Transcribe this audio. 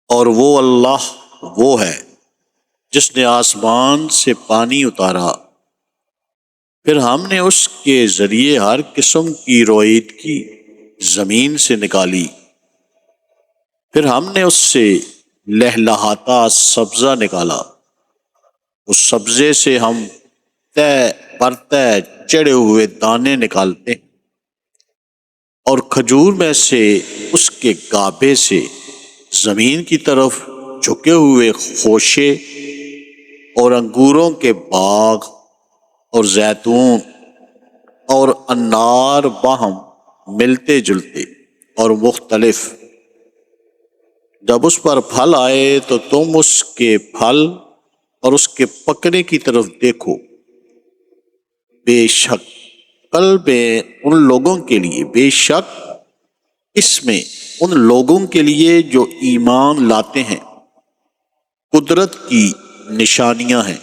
اور وہ اللہ وہ ہے جس نے آسمان سے پانی اتارا، پھر ہم نے اس کے ذریعے ہر قسم کی روئیدگی زمین سے نکالی، پھر ہم نے اس سے لہلہاتا سبزہ نکالا، اس سبزے سے ہم طے پر طے چڑھے ہوئے دانے نکالتے ہیں، اور کھجور میں سے اس کے گابے سے زمین کی طرف جھکے ہوئے خوشے اور انگوروں کے باغ اور زیتون اور انار باہم ملتے جلتے اور مختلف۔ جب اس پر پھل آئے تو تم اس کے پھل اور اس کے پکنے کی طرف دیکھو، بے شک بے شک اس میں ان لوگوں کے لیے جو ایمان لاتے ہیں قدرت کی نشانیاں ہیں۔